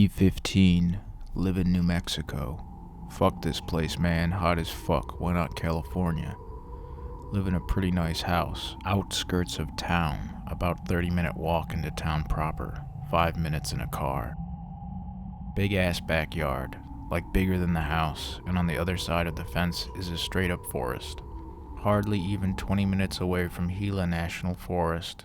P15, live in New Mexico. Fuck this place, man, hot as fuck, why not California? Live in a pretty nice house, outskirts of town, about 30-minute walk into town proper, 5 minutes in a car. Big ass backyard, like bigger than the house, and on the other side of the fence is a straight up forest. Hardly even 20 minutes away from Gila National Forest.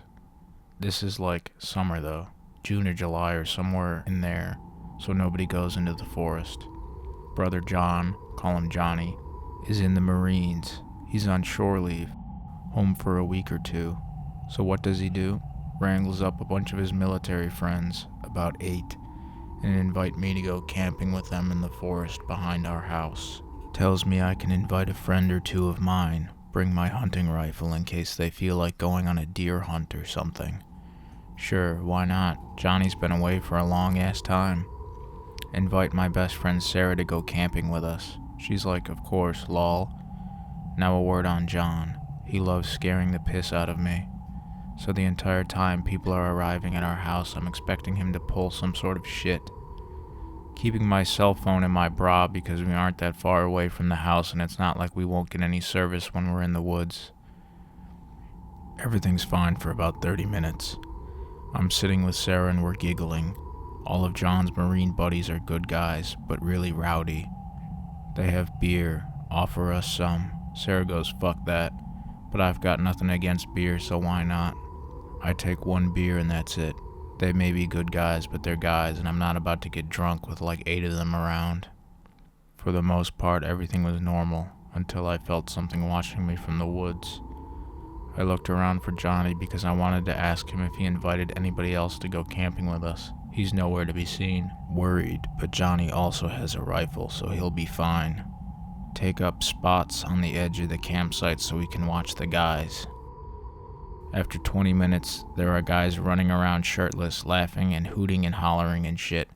This is like summer though, June or July or somewhere in there, so nobody goes into the forest. Brother John, call him Johnny, is in the Marines. He's on shore leave, home for a week or two. So what does he do? Wrangles up a bunch of his military friends, about 8, and invite me to go camping with them in the forest behind our house. Tells me I can invite a friend or two of mine, bring my hunting rifle in case they feel like going on a deer hunt or something. Sure, why not? Johnny's been away for a long ass time. Invite my best friend Sarah to go camping with us. She's like, of course, lol. Now a word on John. He loves scaring the piss out of me. So the entire time people are arriving at our house, I'm expecting him to pull some sort of shit. Keeping my cell phone in my bra because we aren't that far away from the house and it's not like we won't get any service when we're in the woods. Everything's fine for about 30 minutes. I'm sitting with Sarah and we're giggling. All of John's Marine buddies are good guys, but really rowdy. They have beer, offer us some. Sarah goes, fuck that, but I've got nothing against beer, so why not? I take one beer and that's it. They may be good guys, but they're guys, and I'm not about to get drunk with like 8 of them around. For the most part, everything was normal, until I felt something watching me from the woods. I looked around for Johnny because I wanted to ask him if he invited anybody else to go camping with us. He's nowhere to be seen. Worried, but Johnny also has a rifle, so he'll be fine. Take up spots on the edge of the campsite so we can watch the guys. After 20 minutes, there are guys running around shirtless, laughing and hooting and hollering and shit,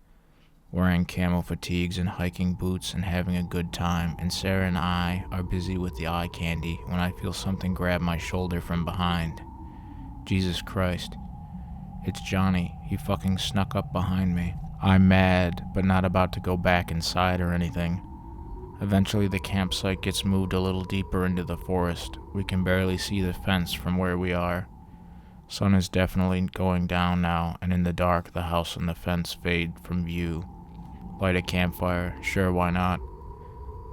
wearing camo fatigues and hiking boots and having a good time, and Sarah and I are busy with the eye candy when I feel something grab my shoulder from behind. Jesus Christ. It's Johnny. He fucking snuck up behind me. I'm mad, but not about to go back inside or anything. Eventually the campsite gets moved a little deeper into the forest. We can barely see the fence from where we are. Sun is definitely going down now, and in the dark the house and the fence fade from view. Light a campfire, sure, why not?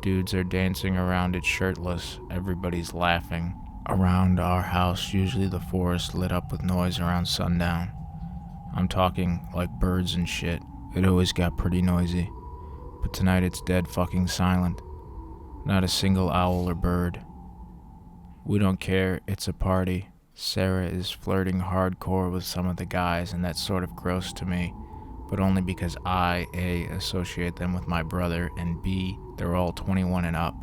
Dudes are dancing around it shirtless, everybody's laughing. Around our house, usually the forest lit up with noise around sundown. I'm talking like birds and shit. It always got pretty noisy. But tonight it's dead fucking silent. Not a single owl or bird. We don't care, it's a party. Sarah is flirting hardcore with some of the guys, and that's sort of gross to me, but only because I, A, associate them with my brother, and B, they're all 21 and up.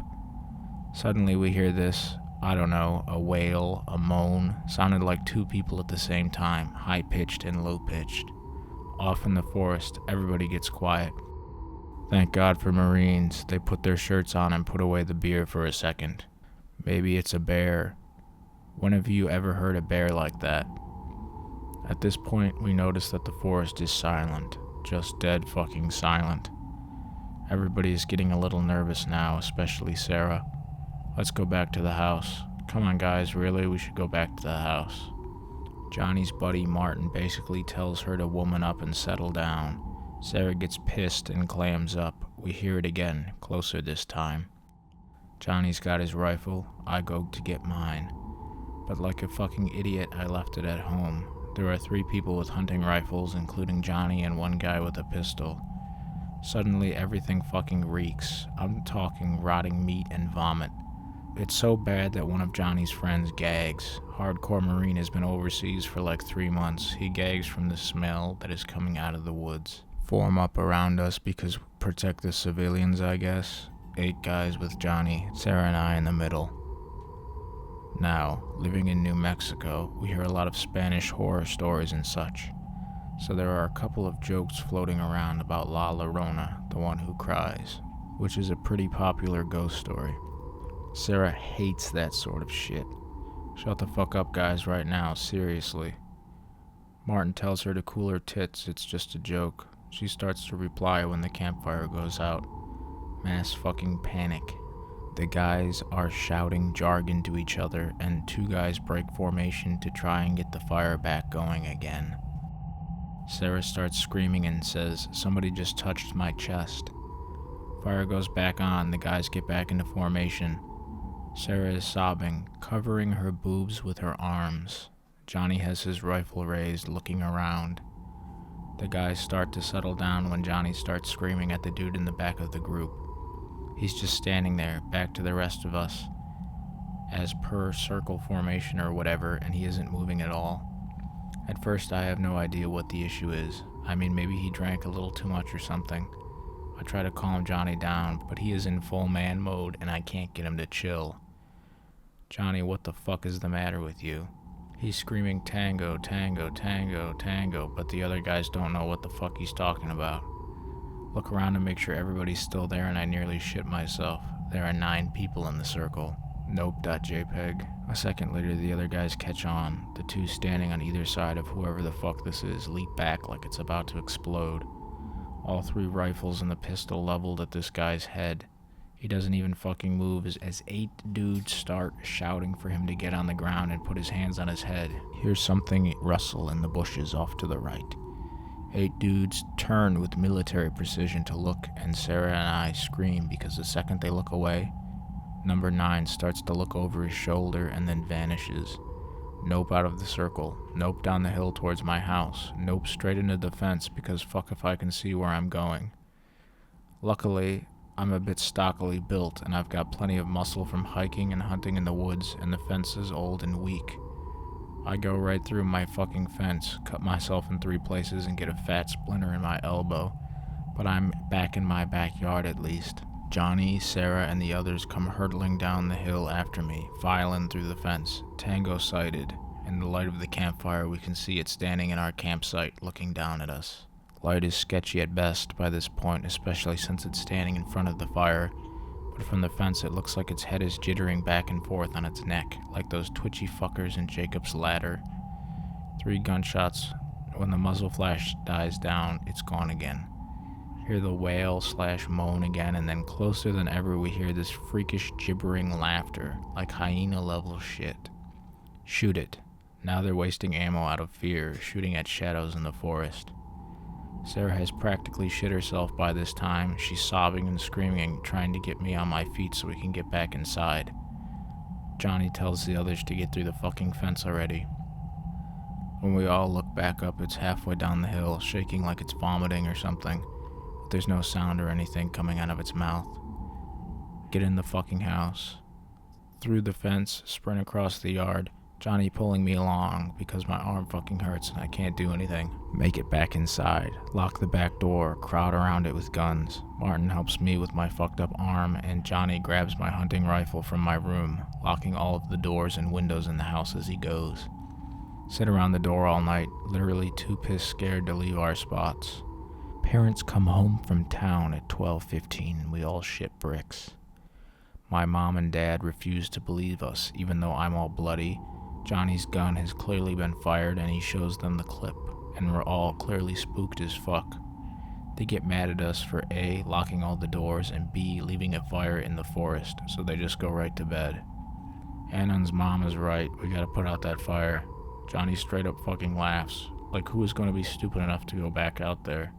Suddenly we hear this, I don't know, a wail, a moan, sounded like 2 people at the same time, high-pitched and low-pitched. Off in the forest, everybody gets quiet. Thank God for Marines, they put their shirts on and put away the beer for a second. Maybe it's a bear. When have you ever heard a bear like that? At this point, we notice that the forest is silent, just dead fucking silent. Everybody is getting a little nervous now, especially Sarah. Let's go back to the house. Come on guys, really, we should go back to the house. Johnny's buddy Martin basically tells her to woman up and settle down. Sarah gets pissed and clams up. We hear it again, closer this time. Johnny's got his rifle, I go to get mine. But like a fucking idiot, I left it at home. There are 3 people with hunting rifles, including Johnny and 1 guy with a pistol. Suddenly everything fucking reeks. I'm talking rotting meat and vomit. It's so bad that one of Johnny's friends gags. Hardcore Marine has been overseas for like 3 months. He gags from the smell that is coming out of the woods. Form up around us because protect the civilians, I guess. 8 guys with Johnny, Sarah and I in the middle. Now, living in New Mexico, we hear a lot of Spanish horror stories and such. So there are a couple of jokes floating around about La Llorona, the one who cries, which is a pretty popular ghost story. Sarah hates that sort of shit. Shut the fuck up, guys, right now, seriously. Martin tells her to cool her tits, it's just a joke. She starts to reply when the campfire goes out. Mass fucking panic. The guys are shouting jargon to each other, and two guys break formation to try and get the fire back going again. Sarah starts screaming and says, "Somebody just touched my chest." Fire goes back on, the guys get back into formation. Sarah is sobbing, covering her boobs with her arms. Johnny has his rifle raised, looking around. The guys start to settle down when Johnny starts screaming at the dude in the back of the group. He's just standing there, back to the rest of us, as per circle formation or whatever, and he isn't moving at all. At first, I have no idea what the issue is. I mean, maybe he drank a little too much or something. I try to calm Johnny down, but he is in full man mode and I can't get him to chill. "Johnny, what the fuck is the matter with you?" He's screaming tango, tango, tango, tango, but the other guys don't know what the fuck he's talking about. Look around to make sure everybody's still there and I nearly shit myself. There are 9 people in the circle. Nope.jpg. A second later, the other guys catch on. The 2 standing on either side of whoever the fuck this is leap back like it's about to explode. All 3 rifles and the pistol leveled at this guy's head. He doesn't even fucking move as 8 dudes start shouting for him to get on the ground and put his hands on his head. Here's something rustle in the bushes off to the right. 8 dudes turn with military precision to look, and Sarah and I scream because the second they look away, number 9 starts to look over his shoulder and then vanishes. Nope out of the circle. Nope down the hill towards my house. Nope straight into the fence because fuck if I can see where I'm going. Luckily, I'm a bit stockily built and I've got plenty of muscle from hiking and hunting in the woods, and the fence is old and weak. I go right through my fucking fence, cut myself in 3 places and get a fat splinter in my elbow, but I'm back in my backyard at least. Johnny, Sarah, and the others come hurtling down the hill after me, filing through the fence, tango sighted. In the light of the campfire, we can see it standing in our campsite, looking down at us. Light is sketchy at best by this point, especially since it's standing in front of the fire, but from the fence it looks like its head is jittering back and forth on its neck, like those twitchy fuckers in Jacob's Ladder. 3 gunshots. When the muzzle flash dies down, it's gone again. Hear the wail/moan again, and then closer than ever we hear this freakish gibbering laughter, like hyena level shit. Shoot it. Now they're wasting ammo out of fear, shooting at shadows in the forest. Sarah has practically shit herself by this time. She's sobbing and screaming, trying to get me on my feet so we can get back inside. Johnny tells the others to get through the fucking fence already. When we all look back up, it's halfway down the hill, shaking like it's vomiting or something. There's no sound or anything coming out of its mouth. Get in the fucking house. Through the fence, sprint across the yard, Johnny pulling me along because my arm fucking hurts and I can't do anything. Make it back inside, lock the back door, crowd around it with guns. Martin helps me with my fucked up arm, and Johnny grabs my hunting rifle from my room, locking all of the doors and windows in the house as he goes. Sit around the door all night, literally too pissed scared to leave our spots. Parents come home from town at 12:15 and we all shit bricks. My mom and dad refuse to believe us, even though I'm all bloody. Johnny's gun has clearly been fired and he shows them the clip, and we're all clearly spooked as fuck. They get mad at us for A, locking all the doors, and B, leaving a fire in the forest, so they just go right to bed. Annon's mom is right, we gotta put out that fire. Johnny straight up fucking laughs, like who is gonna be stupid enough to go back out there?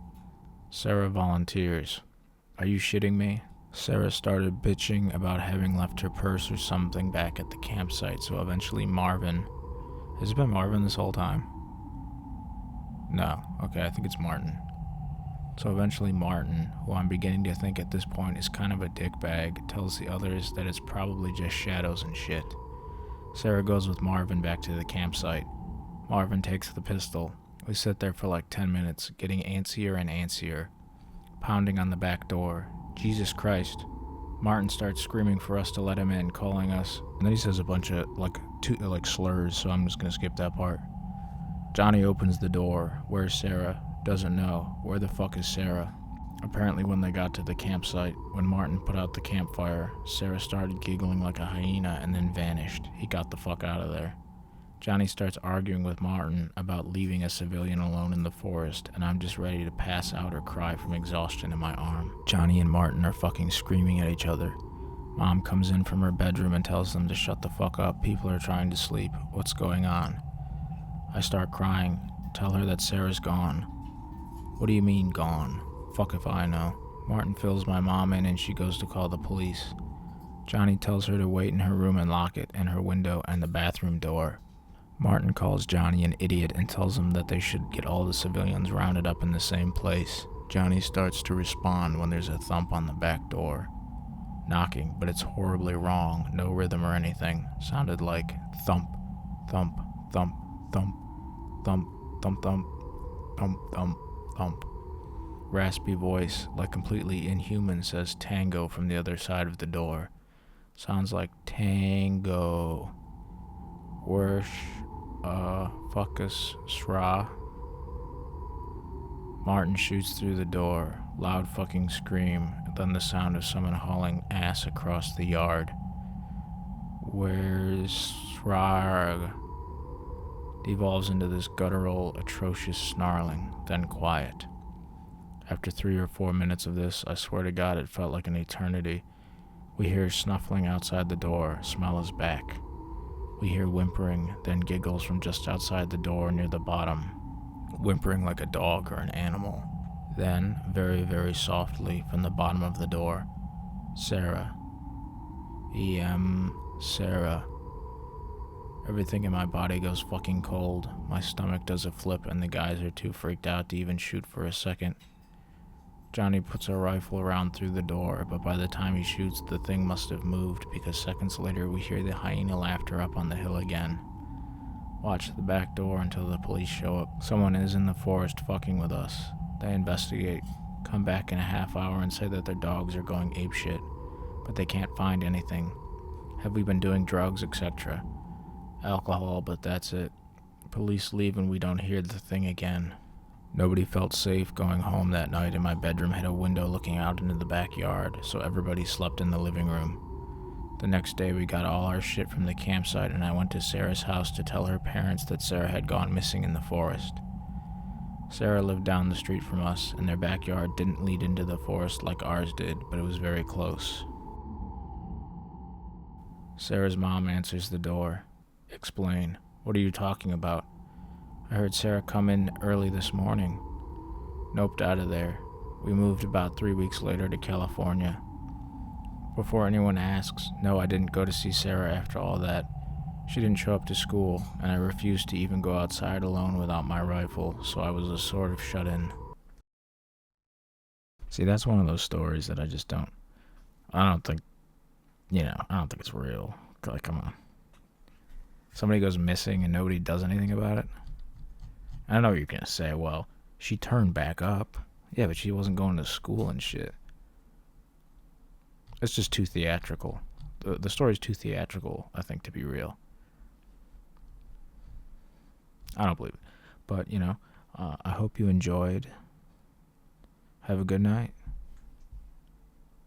Sarah volunteers. Are you shitting me? Sarah started bitching about having left her purse or something back at the campsite, so eventually Marvin... Has it been Marvin this whole time? No. Okay, I think it's Martin. So eventually Martin, who I'm beginning to think at this point is kind of a dickbag, tells the others that it's probably just shadows and shit. Sarah goes with Marvin back to the campsite. Marvin takes the pistol. We sit there for like 10 minutes, getting antsier and antsier, pounding on the back door. Jesus Christ. Martin starts screaming for us to let him in, calling us, and then he says a bunch of slurs, so I'm just gonna skip that part. Johnny opens the door. Where's Sarah? Doesn't know. Where the fuck is Sarah? Apparently when they got to the campsite, when Martin put out the campfire, Sarah started giggling like a hyena and then vanished. He got the fuck out of there. Johnny starts arguing with Martin about leaving a civilian alone in the forest, and I'm just ready to pass out or cry from exhaustion in my arm. Johnny and Martin are fucking screaming at each other. Mom comes in from her bedroom and tells them to shut the fuck up. People are trying to sleep. What's going on? I start crying. Tell her that Sarah's gone. What do you mean, gone? Fuck if I know. Martin fills my mom in and she goes to call the police. Johnny tells her to wait in her room and lock it, and her window and the bathroom door. Martin calls Johnny an idiot and tells him that they should get all the civilians rounded up in the same place. Johnny starts to respond when there's a thump on the back door. Knocking, but it's horribly wrong, no rhythm or anything. Sounded like thump, thump, thump, thump, thump, thump, thump, thump, thump, thump. Raspy voice, like completely inhuman, says tango from the other side of the door. Sounds like tango. Worsh, fuckus, sra. Martin shoots through the door. Loud fucking scream, then the sound of someone hauling ass across the yard. Where's Srarg? Devolves into this guttural, atrocious snarling, then quiet. After 3 or 4 minutes of this, I swear to God it felt like an eternity. We hear snuffling outside the door. Smell is back. We hear whimpering, then giggles from just outside the door near the bottom. Whimpering like a dog or an animal. Then, very, very softly, from the bottom of the door, Sarah. Sarah. Everything in my body goes fucking cold. My stomach does a flip and the guys are too freaked out to even shoot for a second. Johnny puts a rifle around through the door, but by the time he shoots, the thing must have moved because seconds later we hear the hyena laughter up on the hill again. Watch the back door until the police show up. Someone is in the forest fucking with us. They investigate, come back in a half hour and say that their dogs are going apeshit, but they can't find anything. Have we been doing drugs, etc.? Alcohol, but that's it. Police leave and we don't hear the thing again. Nobody felt safe going home that night, and my bedroom had a window looking out into the backyard, so everybody slept in the living room. The next day we got all our shit from the campsite and I went to Sarah's house to tell her parents that Sarah had gone missing in the forest. Sarah lived down the street from us, and their backyard didn't lead into the forest like ours did, but it was very close. Sarah's mom answers the door. Explain. What are you talking about? I heard Sarah come in early this morning. Noped out of there. We moved about 3 weeks later to California. Before anyone asks, no, I didn't go to see Sarah after all that. She didn't show up to school, and I refused to even go outside alone without my rifle, so I was a sort of shut-in. See, that's one of those stories that I don't think it's real. Like, come on. Somebody goes missing and nobody does anything about it? I know what you're gonna say, well, she turned back up. Yeah, but she wasn't going to school and shit. It's just too theatrical. The story's too theatrical, I think, to be real. I don't believe it. But, I hope you enjoyed. Have a good night.